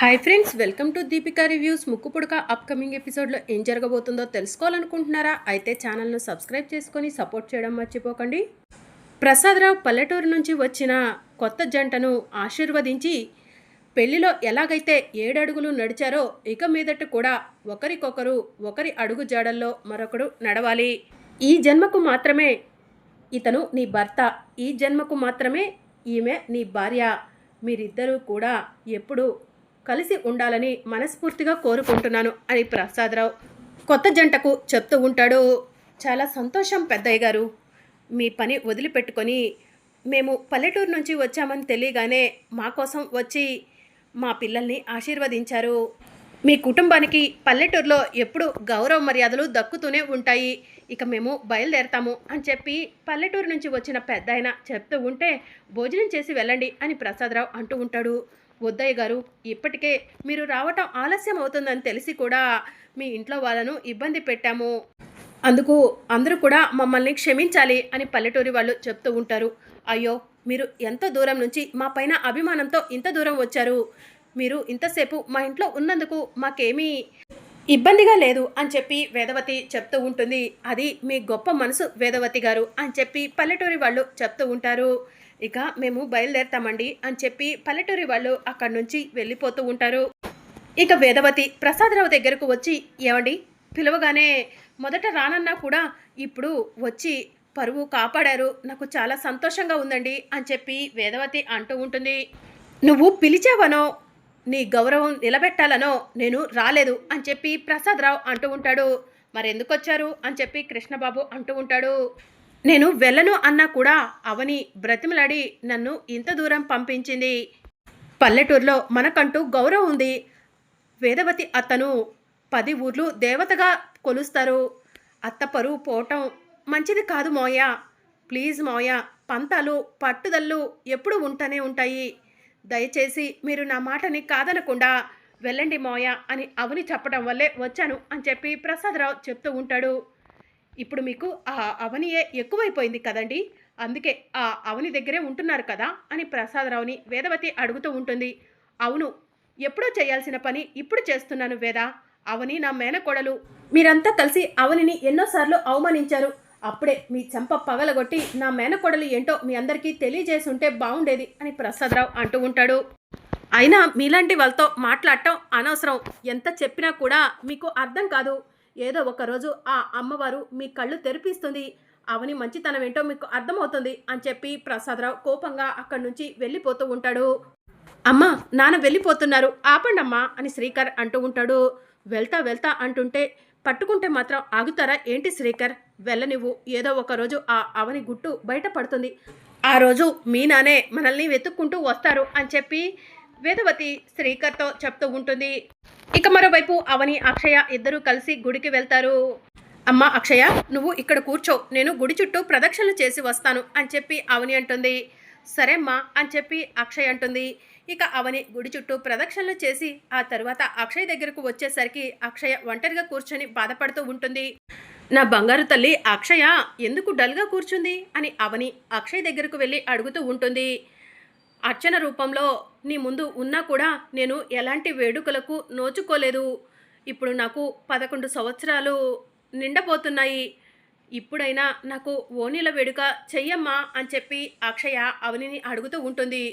Hi friends, welcome to Deepika reviews. Mukkupudaka upcoming ఎపిసోడ్లో ఏం జరగబోతుందో తెలుసుకోవాలనుకుంటున్నారా? అయితే ఛానల్ను సబ్స్క్రైబ్ చేసుకొని సపోర్ట్ చేయడం మర్చిపోకండి. ప్రసాదరావు పల్లెటూరు నుంచి వచ్చిన కొత్త జంటను ఆశీర్వదించి పెళ్లిలో ఎలాగైతే 7 అడుగులు నడిచారో ఇక మీదట కూడా ఒకరికొకరు ఒకరి అడుగు జాడల్లో మరొకడు నడవాలి. ఈ జన్మకు మాత్రమే ఇతను నీ భర్త, ఈ జన్మకు మాత్రమే ఈమె నీ భార్య. మీరిద్దరూ కూడా ఎప్పుడు కలిసి ఉండాలని మనస్ఫూర్తిగా కోరుకుంటున్నాను అని ప్రసాదరావు కొత్త జంటకు చెప్తూ ఉంటాడు. చాలా సంతోషం పెద్దయ్య గారు, మీ పని వదిలిపెట్టుకొని మేము పల్లెటూరు నుంచి వచ్చామని తెలియగానే మా కోసం వచ్చి మా పిల్లల్ని ఆశీర్వదించారు. మీ కుటుంబానికి పల్లెటూరులో ఎప్పుడు గౌరవ మర్యాదలు దక్కుతూనే ఉంటాయి. ఇక మేము బయలుదేరతాము అని చెప్పి పల్లెటూరు నుంచి వచ్చిన పెద్ద ఆయన చెప్తూ ఉంటే, భోజనం చేసి వెళ్ళండి అని ప్రసాదరావు అంటూ ఉంటాడు. వద్దయ్య గారు, ఇప్పటికే మీరు రావటం ఆలస్యం అవుతుందని తెలిసి కూడా మీ ఇంట్లో వాళ్ళను ఇబ్బంది పెట్టాము. అందుకు అందరూ కూడా మమ్మల్ని క్షమించాలి అని పల్లెటూరి వాళ్ళు చెప్తూ ఉంటారు. అయ్యో, మీరు ఎంతో దూరం నుంచి మా పైన అభిమానంతో ఇంత దూరం వచ్చారు. మీరు ఇంతసేపు మా ఇంట్లో ఉన్నందుకు మాకేమీ ఇబ్బందిగా లేదు అని చెప్పి వేదవతి చెప్తూ ఉంటుంది. అది మీ గొప్ప మనసు వేదవతి గారు అని చెప్పి పల్లెటూరి వాళ్ళు చెప్తూ ఉంటారు. ఇక మేము బయలుదేరతామండి అని చెప్పి పల్లెటూరి వాళ్ళు అక్కడి నుంచి వెళ్ళిపోతూ ఉంటారు. ఇక వేదవతి ప్రసాదరావు దగ్గరకు వచ్చి, ఏమండి, పిలవగానే మొదట రానన్నా కూడా ఇప్పుడు వచ్చి పరువు కాపాడారు, నాకు చాలా సంతోషంగా ఉందండి అని చెప్పి వేదవతి అంటూ ఉంటుంది. నువ్వు పిలిచావనో నీ గౌరవం నిలబెట్టాలనో నేను రాలేదు అని చెప్పి ప్రసాదరావు అంటూ ఉంటాడు. మరెందుకు వచ్చారు అని చెప్పి కృష్ణబాబు అంటూ ఉంటాడు. నేను వెళ్ళను అన్నా కూడా అవని బ్రతిమలాడి నన్ను ఇంత దూరం పంపించింది. పల్లెటూరులో మనకంటూ గౌరవం ఉంది. వేదవతి అత్తను 10 ఊర్లు దేవతగా కొలుస్తారు. అత్త పరువు పోవటం మంచిది కాదు మోయ. ప్లీజ్ మోయ, పంతాలు పట్టుదళ్ళు ఎప్పుడు ఉంటూనే ఉంటాయి. దయచేసి మీరు నా మాటని కాదనకుండా వెళ్ళండి మోయ అని అవని చెప్పడం వల్లే వచ్చాను అని చెప్పి ప్రసాదరావు చెప్తూ ఉంటాడు. ఇప్పుడు మీకు ఆ అవనియే ఎక్కువైపోయింది కదండి, అందుకే ఆ అవని దగ్గరే ఉంటున్నారు కదా అని ప్రసాదరావుని వేదవతి అడుగుతూ ఉంటుంది. అవును, ఎప్పుడో చేయాల్సిన పని ఇప్పుడు చేస్తున్నాను వేద. అవని నా మేనకోడలు. మీరంతా కలిసి అవనిని ఎన్నోసార్లు అవమానించారు. అప్పుడే మీ చెంప పగలగొట్టి నా మేనకోడలు ఏంటో మీ అందరికీ తెలియజేసి ఉంటే బాగుండేది అని ప్రసాదరావు అంటూ ఉంటాడు. అయినా మీలాంటి వాళ్ళతో మాట్లాడటం అనవసరం. ఎంత చెప్పినా కూడా మీకు అర్థం కాదు. ఏదో ఒకరోజు ఆ అమ్మవారు మీ కళ్ళు తెరిపిస్తుంది. అవని మంచితనం ఏంటో మీకు అర్థమవుతుంది అని చెప్పి ప్రసాదరావు కోపంగా అక్కడి నుంచి వెళ్ళిపోతూ ఉంటాడు. అమ్మ, నాన్న వెళ్ళిపోతున్నారు, ఆపండమ్మా అని శ్రీకర్ అంటూ ఉంటాడు. వెళ్తా వెళ్తా అంటుంటే పట్టుకుంటే మాత్రం ఆగుతారా ఏంటి శ్రీకర్? వెళ్ళనివ్వు, ఏదో ఒకరోజు ఆ అవని గుట్టు బయటపడుతుంది. ఆ రోజు మీ నానే మనల్ని వెతుక్కుంటూ వస్తారు అని చెప్పి వేదవతి శ్రీకర్తో చెప్తూ ఉంటుంది. ఇక మరోవైపు అవని అక్షయ ఇద్దరూ కలిసి గుడికి వెళ్తారు. అమ్మ అక్షయ, నువ్వు ఇక్కడ కూర్చో, నేను గుడి చుట్టూ ప్రదక్షిణలు చేసి వస్తాను అని చెప్పి అవని అంటుంది. సరే అమ్మా అని చెప్పి అక్షయ్ అంటుంది. ఇక అవని గుడి చుట్టూ ప్రదక్షిణలు చేసి ఆ తర్వాత అక్షయ్ దగ్గరకు వచ్చేసరికి అక్షయ ఒంటరిగా కూర్చొని బాధపడుతూ ఉంటుంది. నా బంగారు తల్లి అక్షయ ఎందుకు డల్గా కూర్చుంది అని అవని అక్షయ్ దగ్గరకు వెళ్ళి అడుగుతూ ఉంటుంది. అర్చన రూపంలో నీ ముందు ఉన్నా కూడా నేను ఎలాంటి వేడుకలకు నోచుకోలేదు. ఇప్పుడు నాకు 11 సంవత్సరాలు నిండబోతున్నాయి. ఇప్పుడైనా నాకు ఓణీల వేడుక చెయ్యమ్మా అని చెప్పి అక్షయ అవనిని అడుగుతూ ఉంటుంది.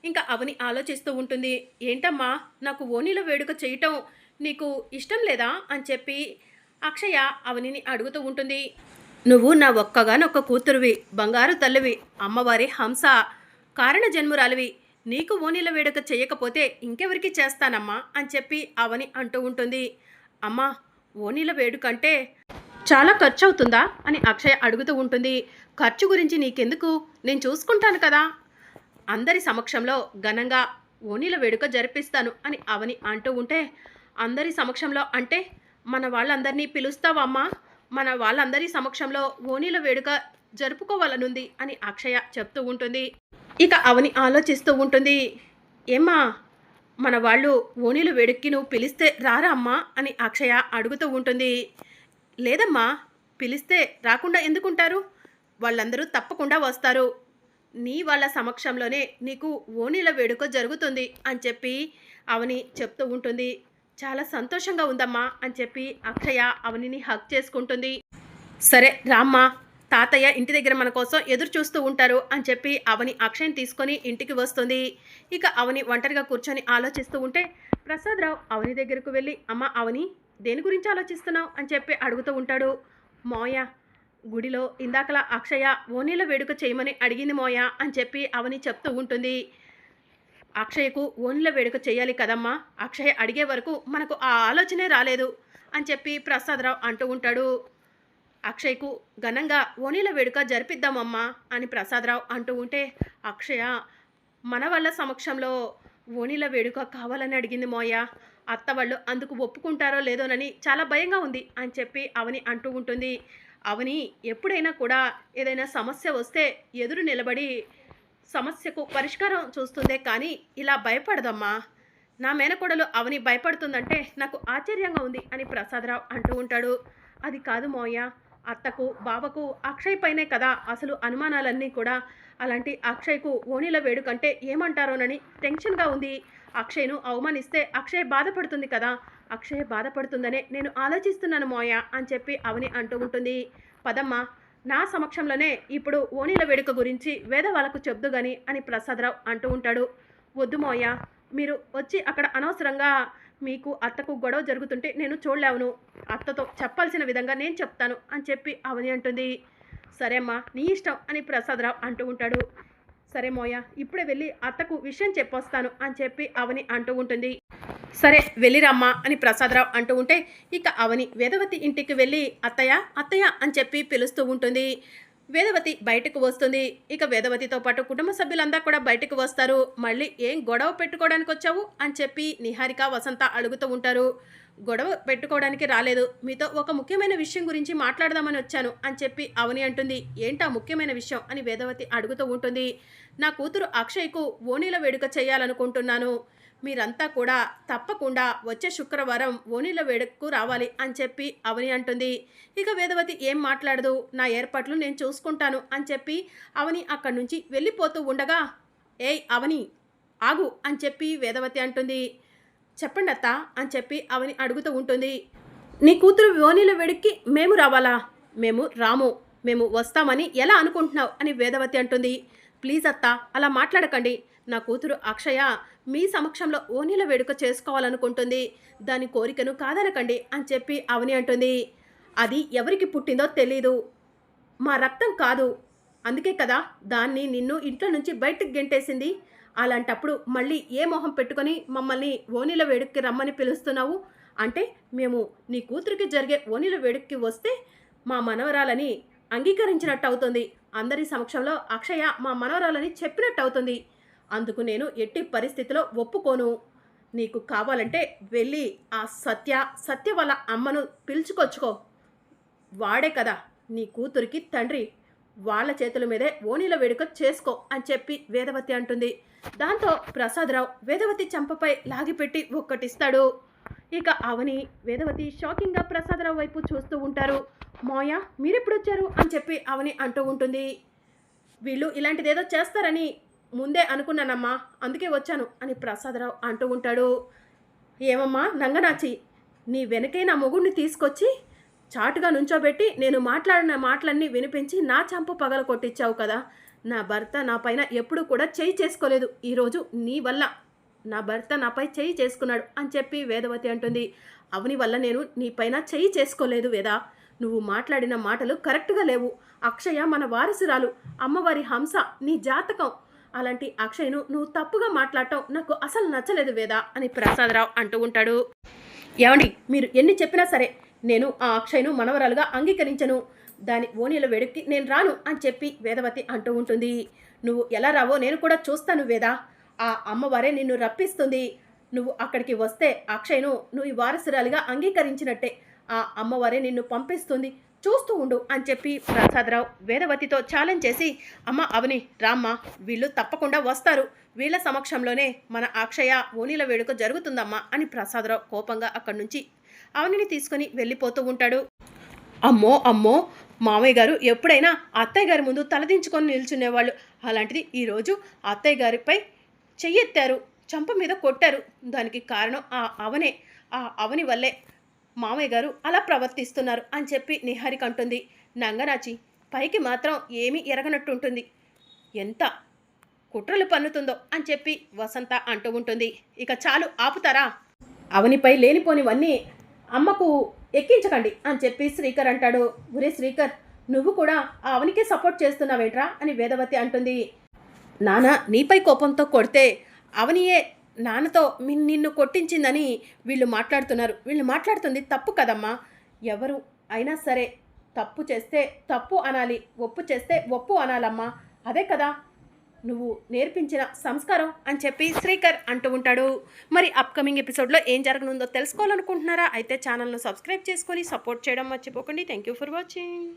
ఇంకా అవని ఆలోచిస్తూ ఉంటుంది. ఏంటమ్మా, నాకు ఓణీల వేడుక చేయటం నీకు ఇష్టం లేదా అని చెప్పి అక్షయ అవనిని అడుగుతూ ఉంటుంది. నువ్వు నా ఒక్కగానొక్క కూతురువి, బంగారు తల్లివి, అమ్మవారి హంస, కారణ జన్మురాలివి. నీకు ఓణీల వేడుక చేయకపోతే ఇంకెవరికి చేస్తానమ్మా అని చెప్పి అవని అంటూ ఉంటుంది. అమ్మా, ఓణీల వేడుక అంటే చాలా ఖర్చు అవుతుందా అని అక్షయ అడుగుతూ ఉంటుంది. ఖర్చు గురించి నీకెందుకు, నేను చూసుకుంటాను కదా. అందరి సమక్షంలో ఘనంగా ఓణీల వేడుక జరిపిస్తాను అని అవని అంటూ ఉంటే, అందరి సమక్షంలో అంటే మన వాళ్ళందరినీ పిలుస్తావమ్మా? మన వాళ్ళందరి సమక్షంలో ఓణీల వేడుక జరుపుకోవాలనుంది అని అక్షయ చెప్తూ ఉంటుంది. ఇక అవని ఆలోచిస్తూ ఉంటుంది. ఏమ్మా, మన వాళ్ళు ఓణీల వేడుక్కి నువ్వు పిలిస్తే రారా అమ్మా అని అక్షయ అడుగుతూ ఉంటుంది. లేదమ్మా, పిలిస్తే రాకుండా ఎందుకుంటారు? వాళ్ళందరూ తప్పకుండా వస్తారు. నీ వాళ్ళ సమక్షంలోనే నీకు ఓణీల వేడుక జరుగుతుంది అని చెప్పి అవని చెప్తూ ఉంటుంది. చాలా సంతోషంగా ఉందమ్మా అని చెప్పి అక్షయ అవనిని హగ్ చేసుకుంటుంది. సరే రామ్మా, తాతయ్య ఇంటి దగ్గర మన కోసం ఎదురు చూస్తూ ఉంటారు అని చెప్పి అవని అక్షయ్ని తీసుకొని ఇంటికి వస్తుంది. ఇక అవని ఒంటరిగా కూర్చొని ఆలోచిస్తూ ఉంటే ప్రసాదరావు అవని దగ్గరకు వెళ్ళి, అమ్మ అవని, దేని గురించి ఆలోచిస్తున్నావు అని చెప్పి అడుగుతూ ఉంటాడు. మోయ, గుడిలో ఇందాకలా అక్షయ ఓనీల వేడుక చేయమని అడిగింది మోయ అని చెప్పి అవని చెప్తూ ఉంటుంది. అక్షయ్కు ఓన్ల వేడుక చేయాలి కదమ్మా, అక్షయ్ అడిగే వరకు మనకు ఆ ఆలోచనే రాలేదు అని చెప్పి ప్రసాదరావు అంటూ ఉంటాడు. అక్షయ్కు ఘనంగా ఓనీల వేడుక జరిపిద్దామమ్మా అని ప్రసాదరావు అంటూ ఉంటే, అక్షయ మన వాళ్ళ సమక్షంలో ఓనీల వేడుక కావాలని అడిగింది మోయ, అత్త వాళ్ళు అందుకు ఒప్పుకుంటారో లేదోనని చాలా భయంగా ఉంది అని చెప్పి అవని అంటూ ఉంటుంది. అవని ఎప్పుడైనా కూడా ఏదైనా సమస్య వస్తే ఎదురు నిలబడి సమస్యకు పరిష్కారం చూస్తుందే కానీ ఇలా భయపడదమ్మా. నా మేనకోడలు అవని భయపడుతుందంటే నాకు ఆశ్చర్యంగా ఉంది అని ప్రసాదరావు అంటూ ఉంటాడు. అది కాదు మోయ, అత్తకు బావకు అక్షయ్ పైనే కదా అసలు అనుమానాలన్నీ కూడా. అలాంటి అక్షయ్కు ఓణీల వేడుకంటే ఏమంటారోనని టెన్షన్గా ఉంది. అక్షయ్ను అవమానిస్తే అక్షయ్ బాధపడుతుంది కదా, అక్షయ్ బాధపడుతుందనే నేను ఆలోచిస్తున్నాను మోయ అని చెప్పి అవని అంటూ ఉంటుంది. పదమ్మా, నా సమక్షంలోనే ఇప్పుడు ఓణీల వేడుక గురించి వేద వాళ్ళకు చెప్దు గాని అని ప్రసాదరావు అంటూ ఉంటాడు. వద్దు మోయ, మీరు వచ్చి అక్కడ అనవసరంగా మీకు అత్తకు గొడవ జరుగుతుంటే నేను చూడలేవును, అత్తతో చెప్పాల్సిన విధంగా నేను చెప్తాను అని చెప్పి అవని అంటుంది. సరే అమ్మా, నీ ఇష్టం అని ప్రసాదరావు అంటూ ఉంటాడు. సరే మోయ, ఇప్పుడే వెళ్ళి అత్తకు విషయం చెప్పొస్తాను అని చెప్పి అవని అంటూ ఉంటుంది. సరే వెళ్ళిరమ్మా అని ప్రసాదరావు అంటూ ఉంటే ఇక అవని వేదవతి ఇంటికి వెళ్ళి అత్తయ్య అత్తయ్య అని చెప్పి పిలుస్తూ ఉంటుంది. వేదవతి బయటకు వస్తుంది. ఇక వేదవతితో పాటు కుటుంబ సభ్యులంతా కూడా బయటకు వస్తారు. మళ్ళీ ఏం గొడవ పెట్టుకోవడానికి వచ్చావు అని చెప్పి నిహారిక వసంత అడుగుతూ ఉంటారు. గొడవ పెట్టుకోవడానికి రాలేదు, మీతో ఒక ముఖ్యమైన విషయం గురించి మాట్లాడదామని వచ్చాను అని చెప్పి అవని అంటుంది. ఏంటా ముఖ్యమైన విషయం అని వేదవతి అడుగుతూ ఉంటుంది. నా కూతురు అక్షయ్కు ఓణీల వేడుక చేయాలనుకుంటున్నాను, మీరంతా కూడా తప్పకుండా వచ్చే శుక్రవారం ఓణీల వేడుకకు రావాలి అని చెప్పి అవని అంటుంది. ఇక వేదవతి ఏం మాట్లాడదు, నా ఏర్పాట్లు నేను చూసుకుంటాను అని చెప్పి అవని అక్కడి నుంచి వెళ్ళిపోతూ ఉండగా, ఏయ్ అవని ఆగు అని చెప్పి వేదవతి అంటుంది. చెప్పండి అత్త అని చెప్పి అవని అడుగుతూ ఉంటుంది. నీ కూతురు ఓణీల వేడుక్కి మేము రావాలా? మేము రాము, మేము వస్తామని ఎలా అనుకుంటున్నావు అని వేదవతి అంటుంది. ప్లీజ్ అత్త, అలా మాట్లాడకండి, నా కూతురు అక్షయ మీ సమక్షంలో ఓణీల వేడుక చేసుకోవాలనుకుంటుంది, దాని కోరికను కాదనకండి అని చెప్పి అవని అంటుంది. అది ఎవరికి పుట్టిందో తెలీదు, మా రక్తం కాదు, అందుకే కదా దాన్ని నిన్ను ఇంట్లో నుంచి బయటకు గెంటేసింది. అలాంటప్పుడు మళ్ళీ ఏ మొహం పెట్టుకొని మమ్మల్ని ఓణీల వేడుక్కి రమ్మని పిలుస్తున్నావు? అంటే మేము నీ కూతురికి జరిగే ఓణీల వేడుక్కి వస్తే మా మనవరాలని అంగీకరించినట్టు అవుతుంది, అందరి సమక్షంలో అక్షయ మా మనవరాలని చెప్పినట్టు అవుతుంది. అందుకు నేను ఎట్టి పరిస్థితిలో ఒప్పుకోను. నీకు కావాలంటే వెళ్ళి ఆ సత్య వాళ్ళ అమ్మను పిలుచుకొచ్చుకో, వాడే కదా నీ కూతురికి తండ్రి, వాళ్ళ చేతుల మీదే ఓణీల వేడుక చేసుకో అని చెప్పి వేదవతి అంటుంది. దాంతో ప్రసాదరావు వేదవతి చంపపై లాగిపెట్టి ఒక్కటిస్తాడు. ఇక అవని వేదవతి షాకింగ్గా ప్రసాదరావు వైపు చూస్తూ ఉంటారు. మోయ, మీరెప్పుడు వచ్చారు అని చెప్పి అవని అంటూ ఉంటుంది. వీళ్ళు ఇలాంటిదేదో చేస్తారని ముందే అనుకున్నానమ్మా, అందుకే వచ్చాను అని ప్రసాదరావు అంటూ ఉంటాడు. ఏమమ్మా నంగనాచి, నీ వెనకే నా మొగుడిని తీసుకొచ్చి చాటుగా నుంచోబెట్టి నేను మాట్లాడిన మాటలన్నీ వినిపించి నా చంపు పగల కొట్టించావు కదా. నా భర్త నా పైన ఎప్పుడు కూడా చేయి చేసుకోలేదు, ఈరోజు నీ వల్ల నా భర్త నాపై చేయి చేసుకున్నాడు అని చెప్పి వేదవతి అంటుంది. అవని వల్ల నేను నీ పైన చేయి చేసుకోలేదు వేద, నువ్వు మాట్లాడిన మాటలు కరెక్ట్గా లేవు. అక్షయ మన వారసురాలు, అమ్మవారి హంస, నీ జాతకం, అలాంటి అక్షయ్ను నువ్వు తప్పుగా మాట్లాడటం నాకు అసలు నచ్చలేదు వేద అని ప్రసాదరావు అంటూ ఉంటాడు. ఏమండి, మీరు ఎన్ని చెప్పినా సరే నేను ఆ అక్షయ్ను మనవరాలుగా అంగీకరించను, దాని ఓణీల వేడుక్కి నేను రాను అని చెప్పి వేదవతి అంటూ ఉంటుంది. నువ్వు ఎలా రావో నేను కూడా చూస్తాను వేద, ఆ అమ్మవారే నిన్ను రప్పిస్తుంది, నువ్వు అక్కడికి వస్తే అక్షయ్ను నువ్వు వారసురాలిగా అంగీకరించినట్టే, ఆ అమ్మవారే నిన్ను పంపిస్తుంది, చూస్తూ ఉండు అని చెప్పి ప్రసాదరావు వేదవతితో ఛాలెంజ్ చేసి, అమ్మ అవని రామ్మ, వీళ్ళు తప్పకుండా వస్తారు, వీళ్ళ సమక్షంలోనే మన అక్షయ ఓణీల వేడుక జరుగుతుందమ్మా అని ప్రసాదరావు కోపంగా అక్కడి నుంచి అవనిని తీసుకొని వెళ్ళిపోతూ ఉంటాడు. అమ్మో అమ్మో, మామయ్య గారు ఎప్పుడైనా అత్తయ్య గారి ముందు తలదించుకొని నిల్చునేవాళ్ళు, అలాంటిది ఈరోజు అత్తయ్య గారిపై చెయ్యెత్తారు, చంప మీద కొట్టారు. దానికి కారణం ఆ అవనే. ఆ అవని వల్లే మామయ్య గారు అలా ప్రవర్తిస్తున్నారు అని చెప్పి నిహారిక అంటుంది. నంగనాచి పైకి మాత్రం ఏమీ ఎరగనట్టుంటుంది. ఎంత కుట్రలు పన్నుతుందో అని చెప్పి వసంత అంటూ ఉంటుంది. ఇక చాలు ఆపుతారా? అవనిపై లేనిపోనివన్నీ అమ్మకు ఎక్కించకండి అని చెప్పి శ్రీకర్ అంటాడు. ఒరే శ్రీకర్, నువ్వు కూడా ఆ అవనికే సపోర్ట్ చేస్తున్నావేంట్రా అని వేదవతి అంటుంది. నాన్న నీపై కోపంతో కొడితే అవనియే నాన్నతో నిన్ను కొట్టించిందని వీళ్ళు మాట్లాడుతున్నారు. వీళ్ళు మాట్లాడుతుంది తప్పు కదమ్మా. ఎవరు అయినా సరే తప్పు చేస్తే తప్పు అనాలి, ఒప్పు చేస్తే ఒప్పు అనాలమ్మా. అదే కదా నువ్వు నేర్పించిన సంస్కారం అని చెప్పి శ్రీకర్ అంటూ ఉంటాడు. మరి అప్కమింగ్ ఎపిసోడ్లో ఏం జరగనుందో తెలుసుకోవాలనుకుంటున్నారా? అయితే ఛానల్ను సబ్స్క్రైబ్ చేసుకొని సపోర్ట్ చేయడం మర్చిపోకండి. Thank you for watching.